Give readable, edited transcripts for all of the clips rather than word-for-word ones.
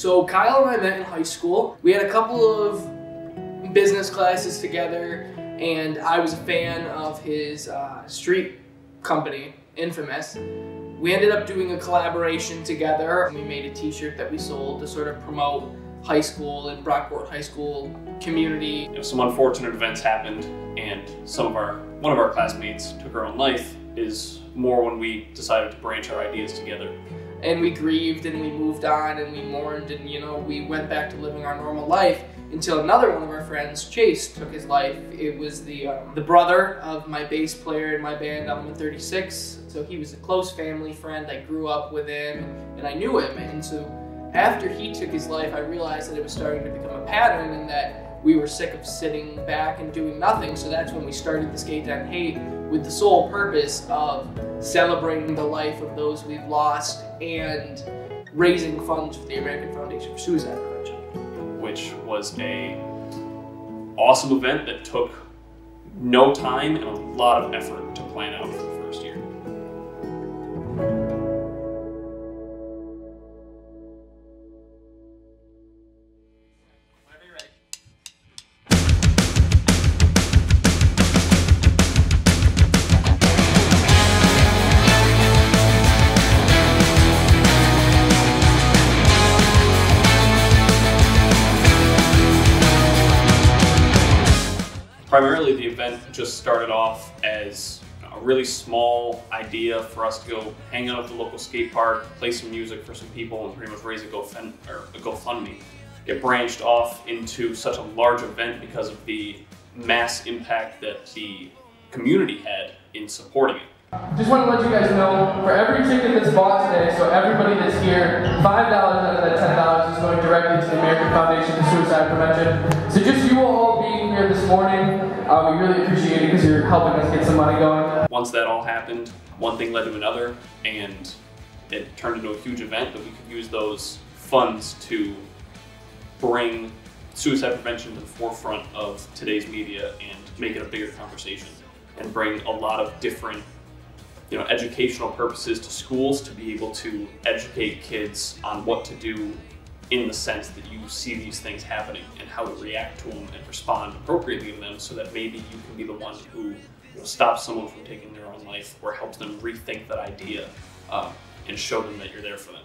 So Kyle and I met in high school. We had a couple of business classes together, and I was a fan of his street company, Infamous. We ended up doing a collaboration together, and we made a t-shirt that we sold to sort of promote high school and Brockport High School community. You know, some unfortunate events happened, and one of our classmates took her own life. Is more when we decided to branch our ideas together. And we grieved and we moved on and we mourned and, you know, we went back to living our normal life until another one of our friends, Chase, took his life. It was the brother of my bass player in my band, Element 36. So he was a close family friend. I grew up with him and I knew him. And so after he took his life, I realized that it was starting to become a pattern and that we were sick of sitting back and doing nothing. So that's when we started the Skate and Hate with the sole purpose of celebrating the life of those we've lost and raising funds for the American Foundation for Suicide Prevention. Which was a awesome event that took no time and a lot of effort to plan out for the first year. Primarily, the event just started off as a really small idea for us to go hang out at the local skate park, play some music for some people, and pretty much raise a GoFundMe. It branched off into such a large event because of the mass impact that the community had in supporting it. Just want to let you guys know, for every ticket that's bought today, so everybody that's here, $5 out of that $10 is going directly to the American Foundation for Suicide Prevention. So just you all being here this morning, we really appreciate it because you're helping us get some money going. Once that all happened, one thing led to another, and it turned into a huge event that we could use those funds to bring suicide prevention to the forefront of today's media and make it a bigger conversation and bring a lot of different educational purposes to schools to be able to educate kids on what to do in the sense that you see these things happening and how to react to them and respond appropriately to them so that maybe you can be the one who stops someone from taking their own life or helps them rethink that idea and show them that you're there for them.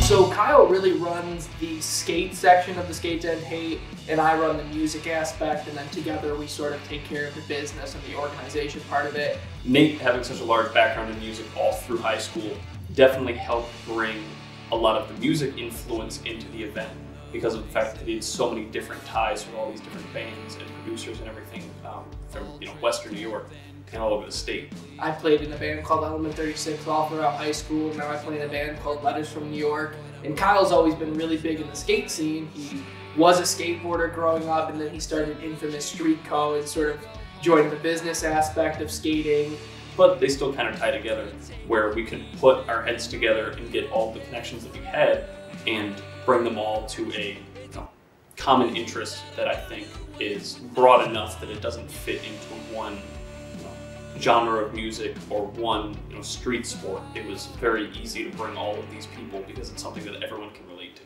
So Kyle really runs the skate section of the Skate and Hate, and I run the music aspect, and then together we sort of take care of the business and the organization part of it. Nate, having such a large background in music all through high school, definitely helped bring a lot of the music influence into the event because of the fact that he had so many different ties with all these different bands and producers and everything from Western New York and all over the state. I played in a band called Element 36 all throughout high school, and now I play in a band called Letters from New York. And Kyle's always been really big in the skate scene. He was a skateboarder growing up, and then he started Infamous Street Co. and sort of joined the business aspect of skating. But they still kind of tie together, where we could put our heads together and get all the connections that we had and bring them all to a common interest that I think is broad enough that it doesn't fit into one genre of music or one street sport. It was very easy to bring all of these people because it's something that everyone can relate to.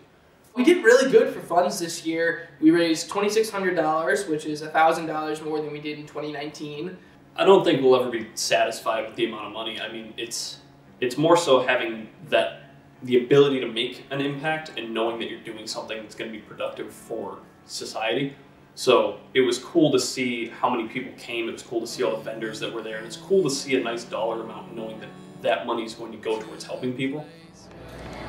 We did really good for funds this year. We raised $2,600, which is $1,000 more than we did in 2019. I don't think we'll ever be satisfied with the amount of money. I mean, it's more so having the ability to make an impact and knowing that you're doing something that's going to be productive for society. So it was cool to see how many people came. It was cool to see all the vendors that were there. And it's cool to see a nice dollar amount knowing that that money is going to go towards helping people.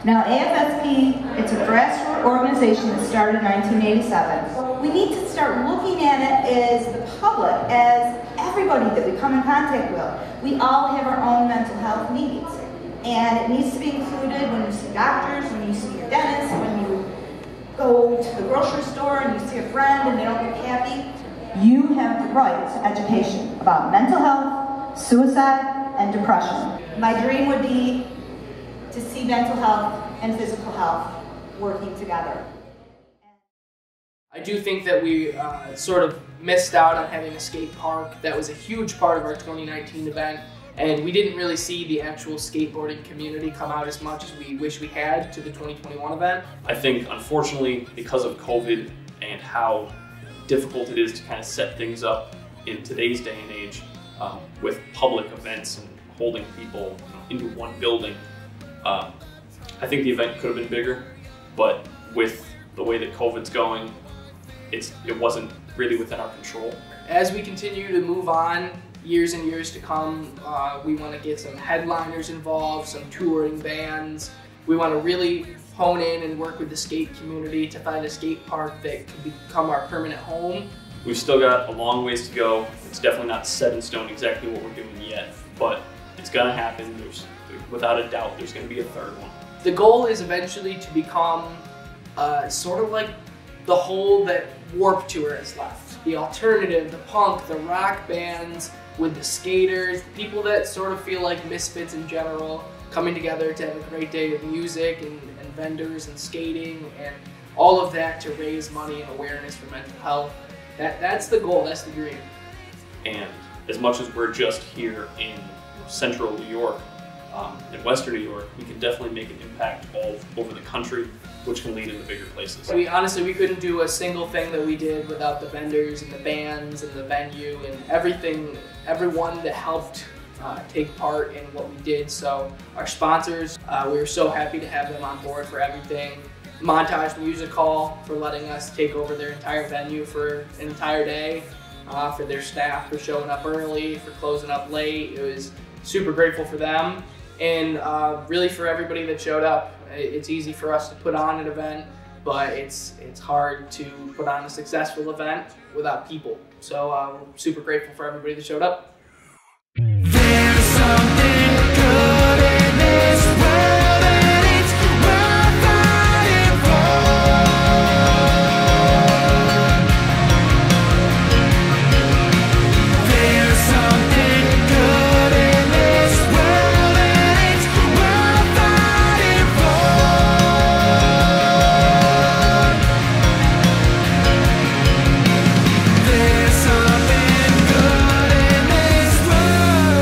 Now AFSP, it's a grassroots organization that started in 1987. We need to start looking at it as the public, as everybody that we come in contact with. We all have our own mental health needs. And it needs to be included when you see doctors, when you see your dentist, when you go to the grocery store and you see a friend and they don't look happy. You have the right to education about mental health, suicide, and depression. My dream would be to see mental health and physical health working together. I do think that we sort of missed out on having a skate park. That was a huge part of our 2019 event, and we didn't really see the actual skateboarding community come out as much as we wish we had to the 2021 event. I think, unfortunately, because of COVID and how difficult it is to kind of set things up in today's day and age with public events and holding people into one building, I think the event could have been bigger, but with the way that COVID's going, it wasn't really within our control. As we continue to move on, years and years to come, we want to get some headliners involved, some touring bands. We want to really hone in and work with the skate community to find a skate park that can become our permanent home. We've still got a long ways to go. It's definitely not set in stone exactly what we're doing yet, but it's gonna happen. Without a doubt, there's gonna be a third one. The goal is eventually to become sort of like the hole that Warped Tour has left. The alternative, the punk, the rock bands with the skaters, people that sort of feel like misfits in general, coming together to have a great day of music and vendors and skating and all of that to raise money and awareness for mental health. That's the goal, that's the dream. And as much as we're just here in central New York, in western New York, we can definitely make an impact all over the country, which can lead into bigger places. Honestly, we couldn't do a single thing that we did without the vendors and the bands and the venue and everyone that helped take part in what we did. So our sponsors, we were so happy to have them on board for everything. Montage Music Hall for letting us take over their entire venue for an entire day, for their staff for showing up early, for closing up late. It was super grateful for them, and really for everybody that showed up. It's easy for us to put on an event, but it's hard to put on a successful event without people. So we're super grateful for everybody that showed up. There's something good in this world, and it's worth fighting for. There's something good in this world, and it's worth fighting for. There's something good in this world.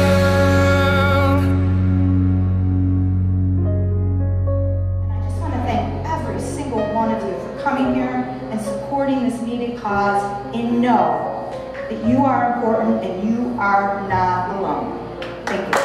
And I just want to thank every single one of you for coming here and supporting this needed cause, and know that you are important and you are not alone. Thank you.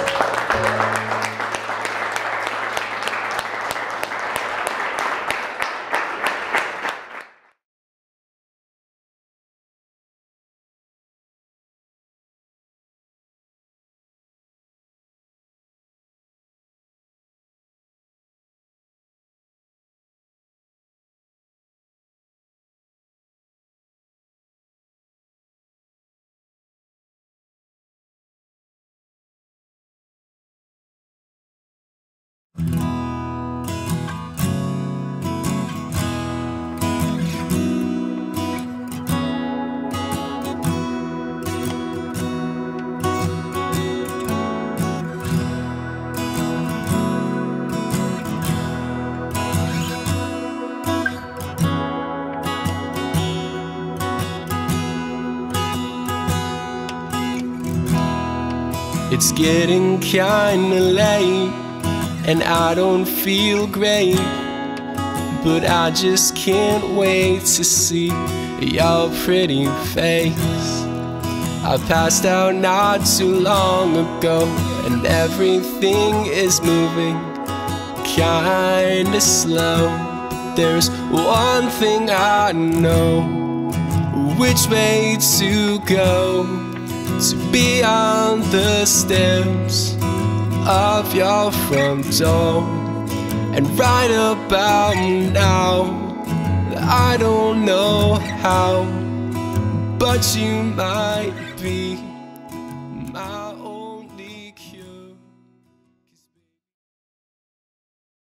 It's getting kinda late, and I don't feel great, but I just can't wait to see your pretty face. I passed out not too long ago, and everything is moving kinda slow. But there's one thing I know, which way to go, to be on the steps of your front door. And right about now, I don't know how, but you might be